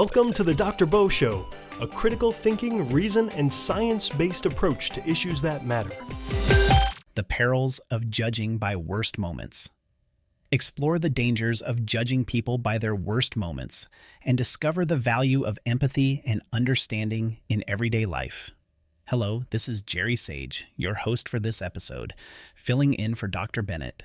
Welcome to the Dr. Bo Show, a critical thinking, reason, and science-based approach to issues that matter. The perils of judging by worst moments. Explore the dangers of judging people by their worst moments and discover the value of empathy and understanding in everyday life. Hello, this is Jerry Sage, your host for this episode, filling in for Dr. Bennett.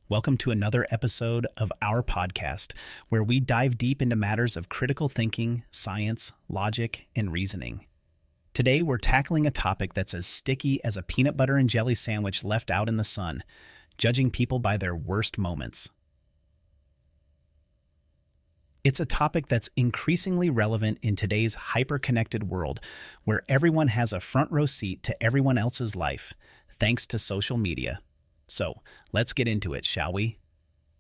Welcome to another episode of our podcast, where we dive deep into matters of critical thinking, science, logic, and reasoning. Today, we're tackling a topic that's as sticky as a peanut butter and jelly sandwich left out in the sun, judging people by their worst moments. It's a topic that's increasingly relevant in today's hyper-connected world, where everyone has a front row seat to everyone else's life, thanks to social media. So, let's get into it, shall we?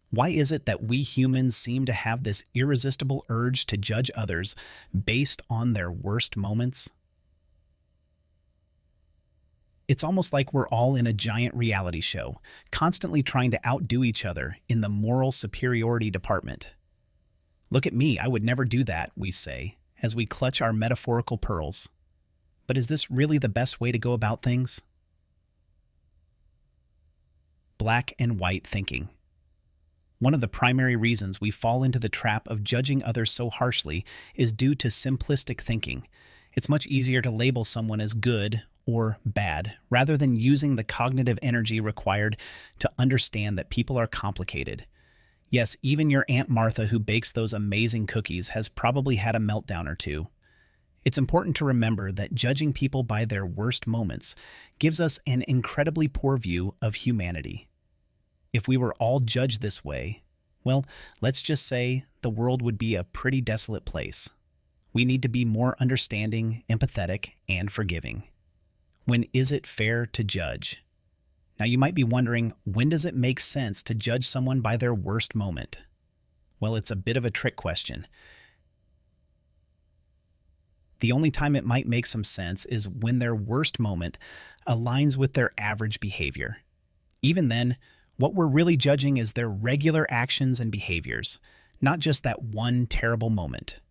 Why is it that we humans seem to have this irresistible urge to judge others based on their worst moments? It's almost like we're all in a giant reality show, constantly trying to outdo each other in the moral superiority department. Look at me, I would never do that, we say, as we clutch our metaphorical pearls. But is this really the best way to go about things? Black and white thinking. One of the primary reasons we fall into the trap of judging others so harshly is due to simplistic thinking. It's much easier to label someone as good or bad, rather than using the cognitive energy required to understand that people are complicated. Yes, even your Aunt Martha who bakes those amazing cookies has probably had a meltdown or two. It's important to remember that judging people by their worst moments gives us an incredibly poor view of humanity. If we were all judged this way, well, let's just say the world would be a pretty desolate place. We need to be more understanding, empathetic, and forgiving. When is it fair to judge? Now you might be wondering, when does it make sense to judge someone by their worst moment? Well, it's a bit of a trick question. The only time it might make some sense is when their worst moment aligns with their average behavior. Even then, what we're really judging is their regular actions and behaviors, not just that one terrible moment.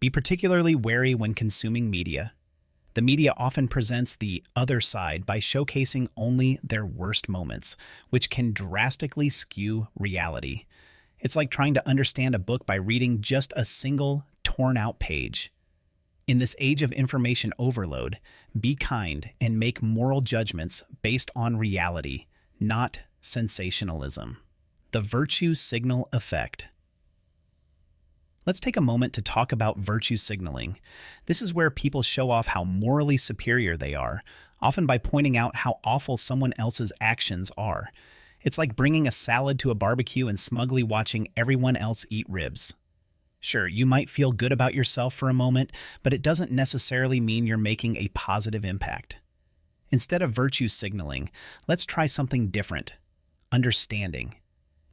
Be particularly wary when consuming media. The media often presents the other side by showcasing only their worst moments, which can drastically skew reality. It's like trying to understand a book by reading just a single torn-out page. In this age of information overload, be kind and make moral judgments based on reality, not sensationalism. The virtue signal effect. Let's take a moment to talk about virtue signaling. This is where people show off how morally superior they are, often by pointing out how awful someone else's actions are. It's like bringing a salad to a barbecue and smugly watching everyone else eat ribs. Sure, you might feel good about yourself for a moment, but it doesn't necessarily mean you're making a positive impact. Instead of virtue signaling, let's try something different. Understanding.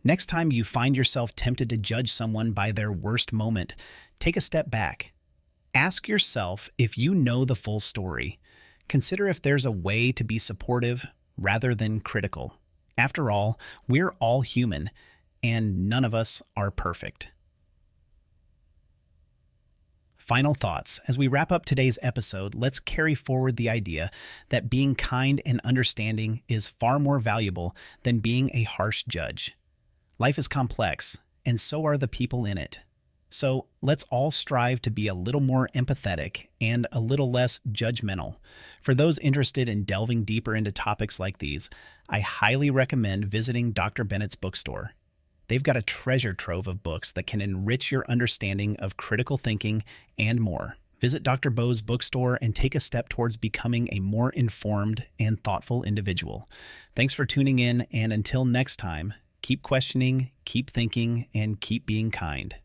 Next time you find yourself tempted to judge someone by their worst moment, take a step back. Ask yourself if you know the full story. Consider if there's a way to be supportive rather than critical. After all, we're all human, and none of us are perfect. Final thoughts. As we wrap up today's episode, let's carry forward the idea that being kind and understanding is far more valuable than being a harsh judge. Life is complex, and so are the people in it. So let's all strive to be a little more empathetic and a little less judgmental. For those interested in delving deeper into topics like these, I highly recommend visiting Dr. Bennett's bookstore. They've got a treasure trove of books that can enrich your understanding of critical thinking and more. Visit Dr. Bo's bookstore and take a step towards becoming a more informed and thoughtful individual. Thanks for tuning in, and until next time, keep questioning, keep thinking, and keep being kind.